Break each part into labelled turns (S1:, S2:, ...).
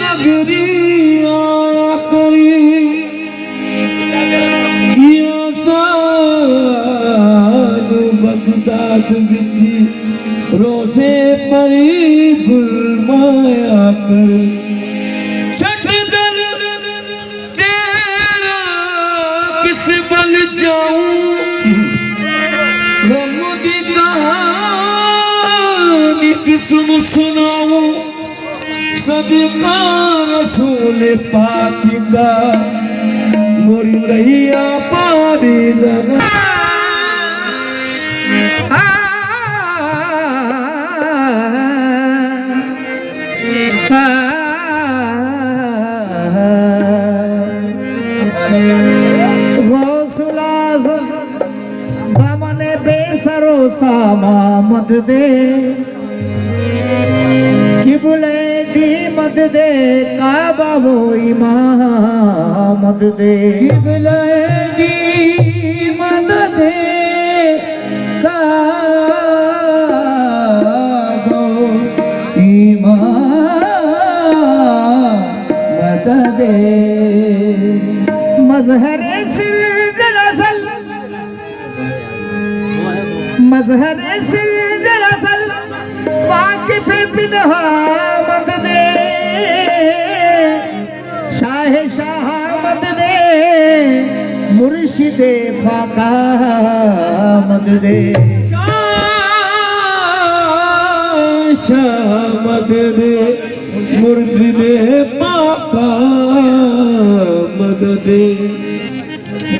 S1: नगरी आया करी या सानू बगदाद विची रोज़े परी गुलमाया कर छठ दल तेरा किस बल जाऊं गम दी कहानी किस्म सुनाऊं सदका रसूल पाक का मोरी रहिया पारी लगा
S2: बमने बेसरो सामद दे किबले दी मद दे काबा वो इमामद दे
S1: किबले दी मद दे काबा इमामद दे
S2: मजहर सिर दरअसल मजहर सिर दरअसल वाकिफ बिनहा मद दे शाह मद दे मुर्शिद फाका मद दे
S1: शाह मद दे मुर्शिद फाका मद दे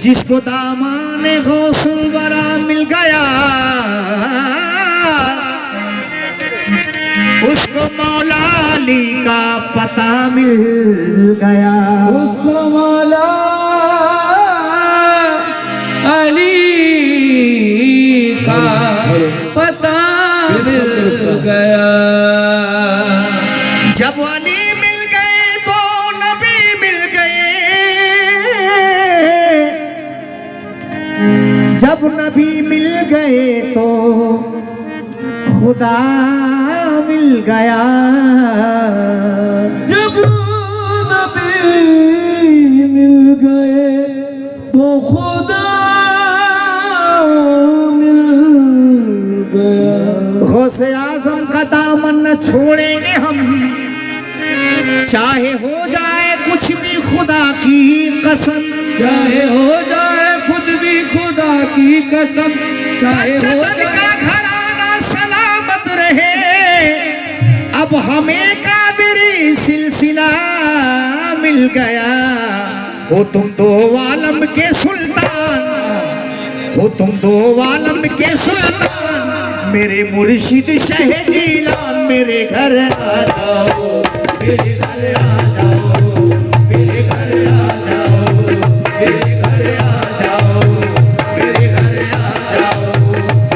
S2: जिसको दामाने गौसुल वरा मिल गया उसको मौला अली का पता मिल गया
S1: उसको मौला अली का पता मिल गया
S2: जब अली मिल गए तो नबी मिल गए जब नबी मिल गए तो खुदा मिल गया
S1: जब नबी मिल गए तो खुदा मिल गया
S2: गौसे आजम का दामन न छोड़ेंगे हम चाहे हो जाए कुछ भी खुदा की कसम
S1: चाहे हो जाए खुद भी खुदा की कसम चाहे हो जाए
S2: का घराना सलामत रहे अब हमें कादरी सिलसिला मिल गया हो तुम दो आलम के सुल्तान हो तुम दो आलम के सुल्तान मेरे मुर्शिद शाह जीलान मेरे घर आ जाओ मेरे घर आ जाओ मेरे घर आ जाओ मेरे घर आ जाओ मेरे घर आ जाओ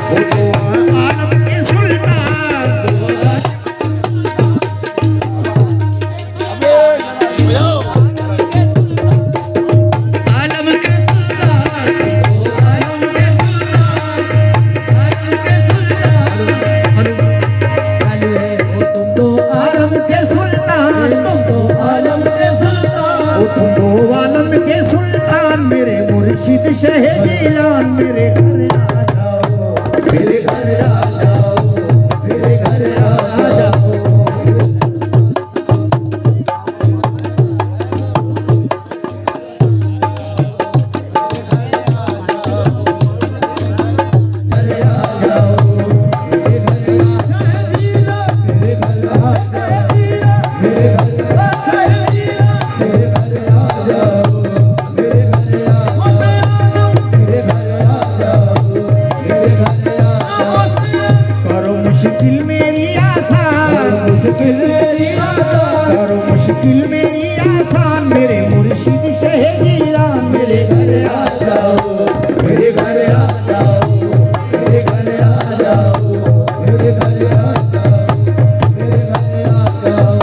S2: हो तो आलम के सुल्तान आलम के सुल्तान आलम के सुल्तान आलम के सुल्तान तुम दो आलम के सुल्तान मेरे मुर्शिद शाह जीलान मेरे घर आ जाओ मेरे घर आ जाओ मेरे घर आ जाओ मुश्किल मेरी आसान मेरे मुर्शिद शाह जीलान मेरे घर आ जाओ मेरे घर आ जाओ मेरे घर आ जाओ मेरे घर आ जाओ मेरे घर आ जाओ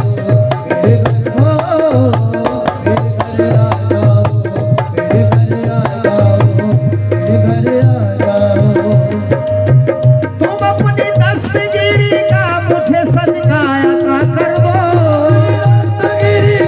S2: मेरे घर आ जाओ मेरे घर आ जाओ मेरे घर आ जाओ तुम अपनी दस्तगिरी का मुझे सदका अता कर दो दस्तगिरी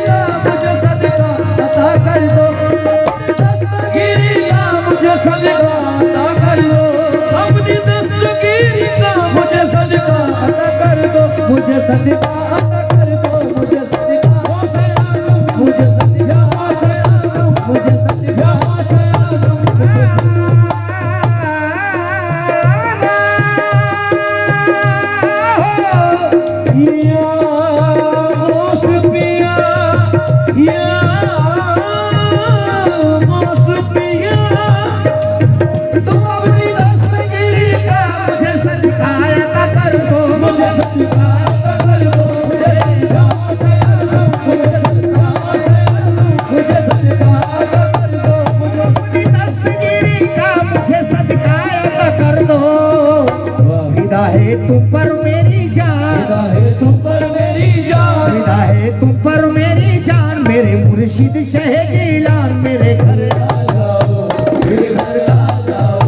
S2: तुम पर मेरी जान,
S1: फिदा है तुम पर मेरी जान,
S2: फिदा है तुम पर मेरी जान, मेरे मुर्शिद शह जिलान, मेरे घर आ जाओ, मेरे घर आ जाओ,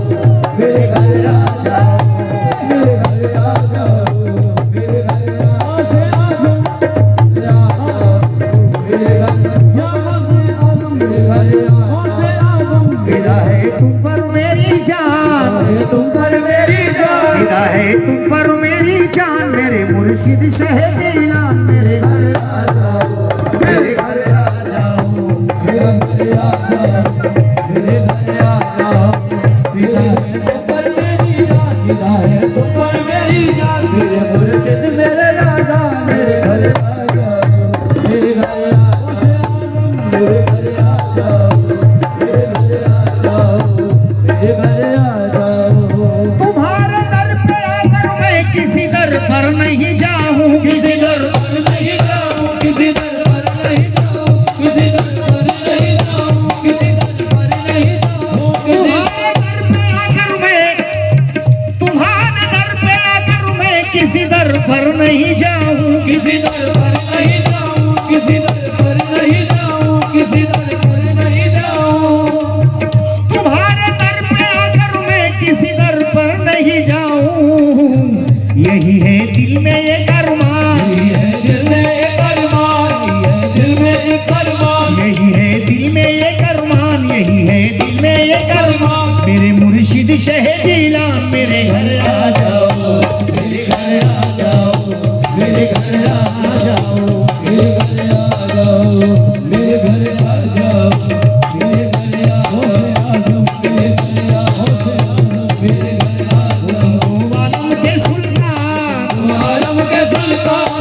S2: मेरे घर आ जाओ,
S1: मेरे घर आ जाओ, मेरे घर आ जाओ, या मेरे घर या आजम, मेरे घर आजम,
S2: फिदा है तुम पर मेरी जान,
S1: है तुम पर मेरी जान,
S2: फिदा है तुम पर मेरी जान, मेरे मुर्शिद शह जिलान, मेरे घर आ जाओ, मेरे घर आ जाओ,
S1: मेरे घर आ जाओ, मेरे घर आ जाओ, फिदा है तुम पर मेरी जान, फिदा है तुम पर मेरी जान, मेरे मुर्शिद मेरे राजा, मेरे घर आ जाओ, मेरे घर आ जाओ, मेरे घर आ जाओ, मेरे घर आ जाओ, मेरे घर आ जाओ।
S2: तुम्हारे दर पे आकर मैं किसी दर पर नहीं जाऊं,
S1: किसी दर पर नहीं जाऊं, किसी दर पर नहीं जाऊं, किसी दर पर नहीं जाऊं, किसी दर पर नहीं जाऊं,
S2: तुम्हारे दर पे आकर मैं, तुम्हारे दर पे आकर मैं किसी दर पर नहीं जाऊं,
S1: किसी दर पर नहीं जाऊं, किसी दर पर नहीं जाऊं, किसी दर पर नहीं जाऊं,
S2: तुम्हारे दर पे आकर मैं किसी दर पर नहीं जाऊं, यही है दिल में एक अरमान,
S1: यही है दिल में एक अरमान, यही है दिल में एक अरमान,
S2: यही है दिल में एक अरमान, यही है दिल में एक अरमान, मेरे मुर्शिद शह जिलान, मेरे घर आ जाओ, मेरे घर आ जाओ, मेरे घर आ जाओ,
S1: मेरे घर आ जाओ, मेरे घर आ जाओ, मेरे घर आओ से आजम, मेरे घर आओ से आजम, मेरे घर आ जाओ।
S2: आलम के सुल्तान,
S1: आलम के सुल्तान,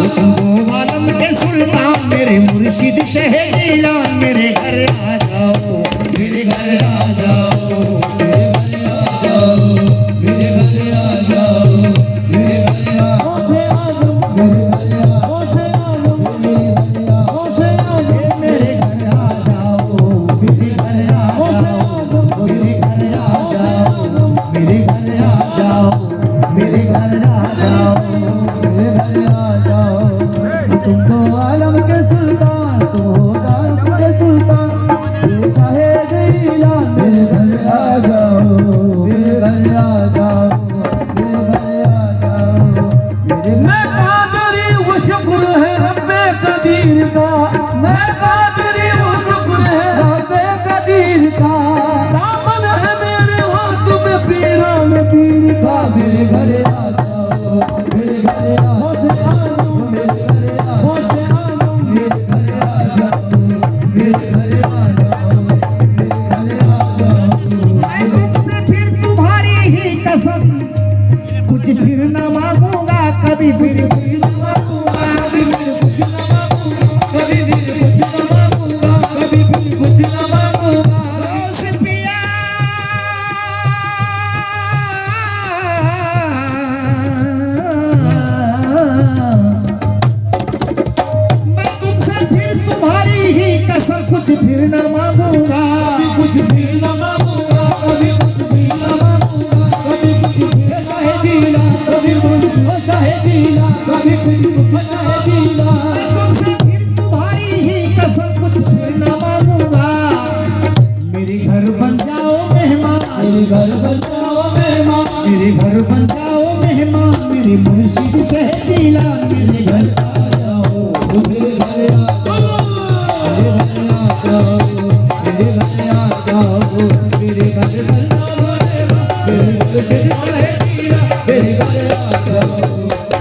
S2: आलम के सुल्तान, मेरे मुर्शिद शह जिलान, मेरे घर आ जाओ, मेरे घर आ जाओ,
S1: मेरे घर आ जाओ, मेरे घर आ जाओ, मेरे घर आओ से आजम, मेरे घर आओ से आजम, मेरे घर आओ से आजम,
S2: मेरे घर आ जाओ, मेरे घर आ जाओ, मेरे घर आ जाओ, मेरे घर आ जाओ, मेरे घर आ जाओ,
S1: मेरे घर आ जाओ। तुम तो आलम के सुल्तान, तुम हो आलम के सुल्तान, तू शाहे जिलान, मेरे घर आ जाओ, मेरे घर आ जाओ, मेरे घर आ जाओ, मेरे मैं कादरी वो शुक्र है रब्बे कदीर का, मैं कादरी वो शुक्र है रब्बे कदीर का, दामन है मेरे हाथ में पीरान पीर का, मेरे घर आ जाओ, मेरे घर आओ से आजम, मेरे घर आओ से आजम, मेरे घर आ जाओ, मेरे घर आ जाओ, मेरे घर आ जाओ।
S2: मैं तुमसे फिर तुम्हारी ही कसम, कुछ फिर न मांगूंगा, कभी फिर कुछ न मांगूंगा,
S1: कभी फिर कुछ न मांगूंगा, कभी फिर कुछ न मांगूंगा, कभी फिर कुछ न मांगूंगा।
S2: दोस्त पिया, मैं तुमसे फिर तुम्हारी ही कसम, कुछ फिर न मांगूंगा,
S1: कुछ भी न मांगूंगा, कभी कुछ भी न मांगूंगा, कभी कुछ भी शाहे जिला, कभी कुछ शाहे जिला, कभी कुछ शाहे जिला।
S2: मैं तुमसे फिर तुम्हारी ही कसम, कुछ फिर न मांगूंगा, मेरे घर बन जाओ मेहमान,
S1: मेरे घर बन जाओ मेहमान,
S2: मेरे घर बन जाओ मेहमान, मेरे मुर्शिद शह जिलान, मेरे घर आ जाओ,
S1: मेरे घर आ जाओ, मेरे घर आ जाओ, मेरे घर आ जाओ, मेरे घर बन जाओ मेहमान, मेरे मुर्शिद शाहे जिला, मेरे घर आ जाओ,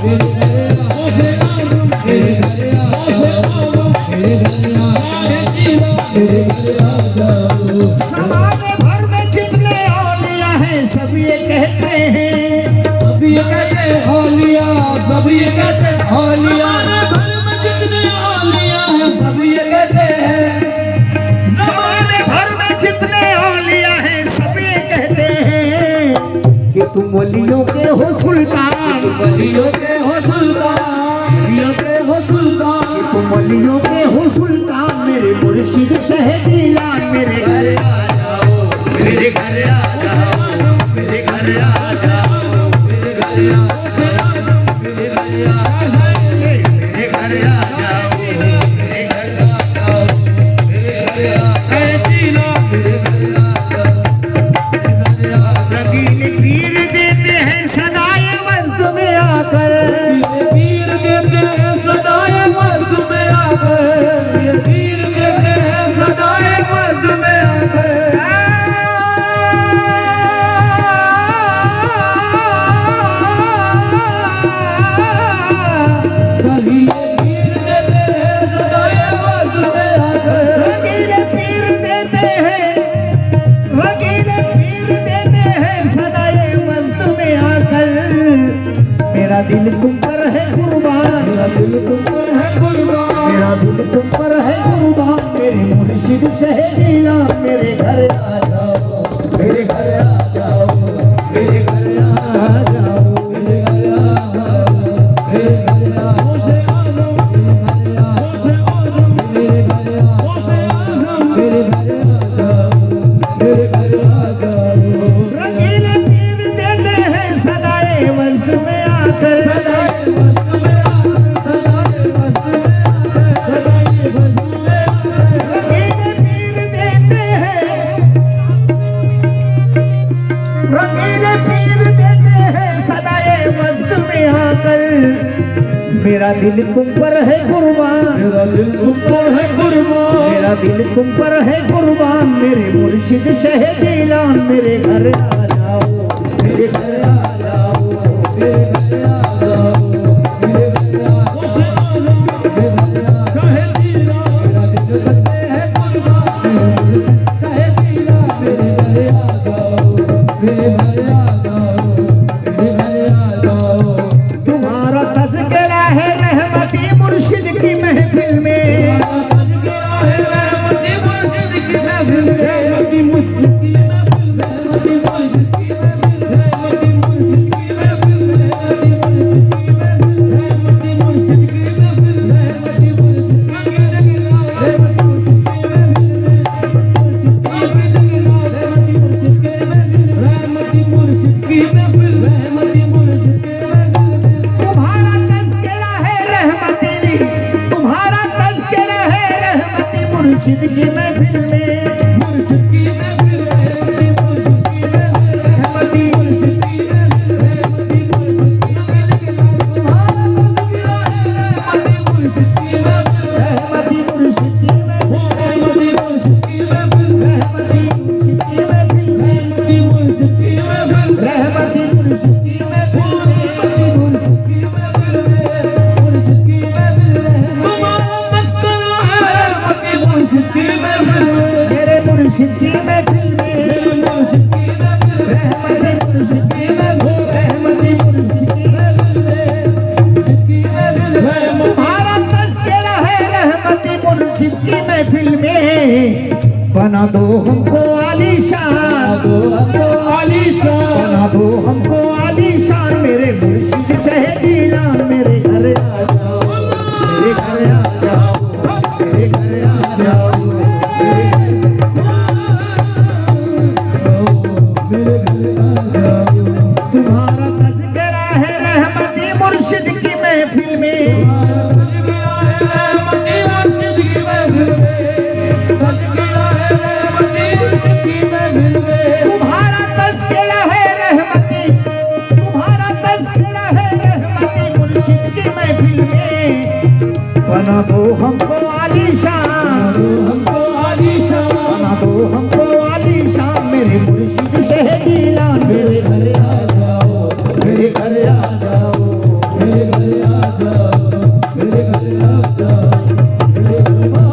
S1: मेरे घर आओ से आजम, मेरे घर आओ से आजम, मेरे घर आ जाओ, मेरे घर आ जाओ।
S2: समाने भर में जितने औलिया हैं सब ये कहते हैं,
S1: सब ये कहते औलिया, सब ये कहते औलिया, घर में जितने औलिया हैं सब ये कहते हैं,
S2: समाने भर में जितने औलिया हैं सब ये कहते हैं, कि तुम वलियों के हो सुल्तान,
S1: वलियों के हो सुल्तान, वलियों के हो सुल्तान,
S2: तुम वलियों के हो सुल्तान, मेरे मुर्शिद शह जिलान, मेरे घर आ जाओ, मेरे घर आ जाओ, मेरे घर आ जाओ,
S1: मेरे घर आओ से
S2: मेरे मुर्शिद शहदीला मेरे घर आ जाओ, मेरे घर आ जाओ, मेरे घर आ जाओ,
S1: मेरे घर आ मेरे घर आ मेरे घर आ मेरे घर आ मेरे घर आ
S2: रंगीले पीर देते हैं सदाए मस्त में आकर, रंगीले पीर देते हैं, रंगीले पीर देते हैं सदाए मस्त में आकर। मेरा दिल तुम पर है कुर्बान,
S1: मेरा दिल तुम पर है कुर्बान,
S2: मेरा दिल तुम पर है कुर्बान, मेरे मुर्शिद शहदीलान मेरे घर आ जाओ, मेरे घर आ जाओ,
S1: मेरे घर आ जाओ, मेरे घर आ मेरे घर आ चाहे दीना मेरा दिल करते हैं कुर्बान, चाहे दीना मेरे घर आ जाओ, मेरे घर आ जाओ, मेरे घर आ जाओ।
S2: तुम्हारा तज़किरा है रहमती मुर्शिद की महफिल में, तुम्हारा तज़किरा है रहमती, तुम्हारा तज़किरा है रहमती मुर्शिद की महफिल में, मेरे मुर्शिद की महफिल में, रहमती मुर्शिद की महफिल, रहमती मुर्शिद की तुम्हारा तज़किरा है रहमती मुर्शिद की महफिल में। बना दो हमको आलीशान, बना दो हमको आलीशान, मेरे मुर्शिद शहदीलान मेरे घर आ जाओ, मेरे घर आ जाओ, मेरे घर आ जाओ, तुम्हारा तज़किरा है रहमती मुर्शिद की महफिल में, तुम्हारा तज़किरा है रहमती, तुम्हारा तज़किरा है रहमती मुर्शिद की महफिल में। बना दो हमको आलीशान, बना दो हमको आलीशान, मेरे मुर्शिद शहदीलान मेरे घर आ जाओ, मेरे घर आ जाओ,
S1: मेरे घर आ जाओ, मेरे घर आ जाओ, मेरे घर आ जाओ, मेरे घर आ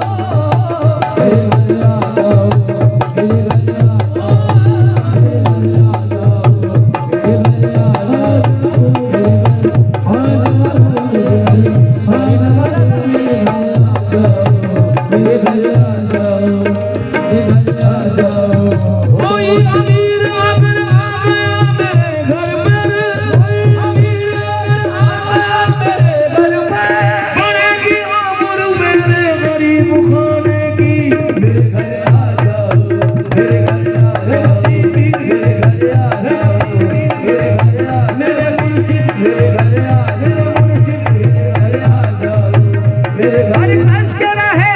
S2: तज़किरा है,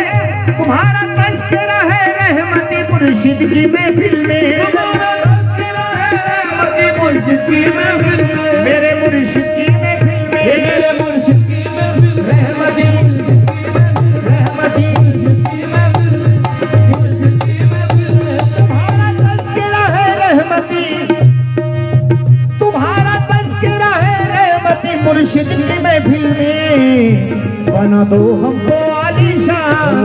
S2: तुम्हारा तज़किरा है रहमती मुर्शिद की महफिल में, मेरे मुर्शिद की महफिल में, रहमती रहमती तुम्हारा तज़किरा है रहमती, तुम्हारा तज़किरा है रहमती मुर्शिद की महफिल में। बना दो हमको आलीशान,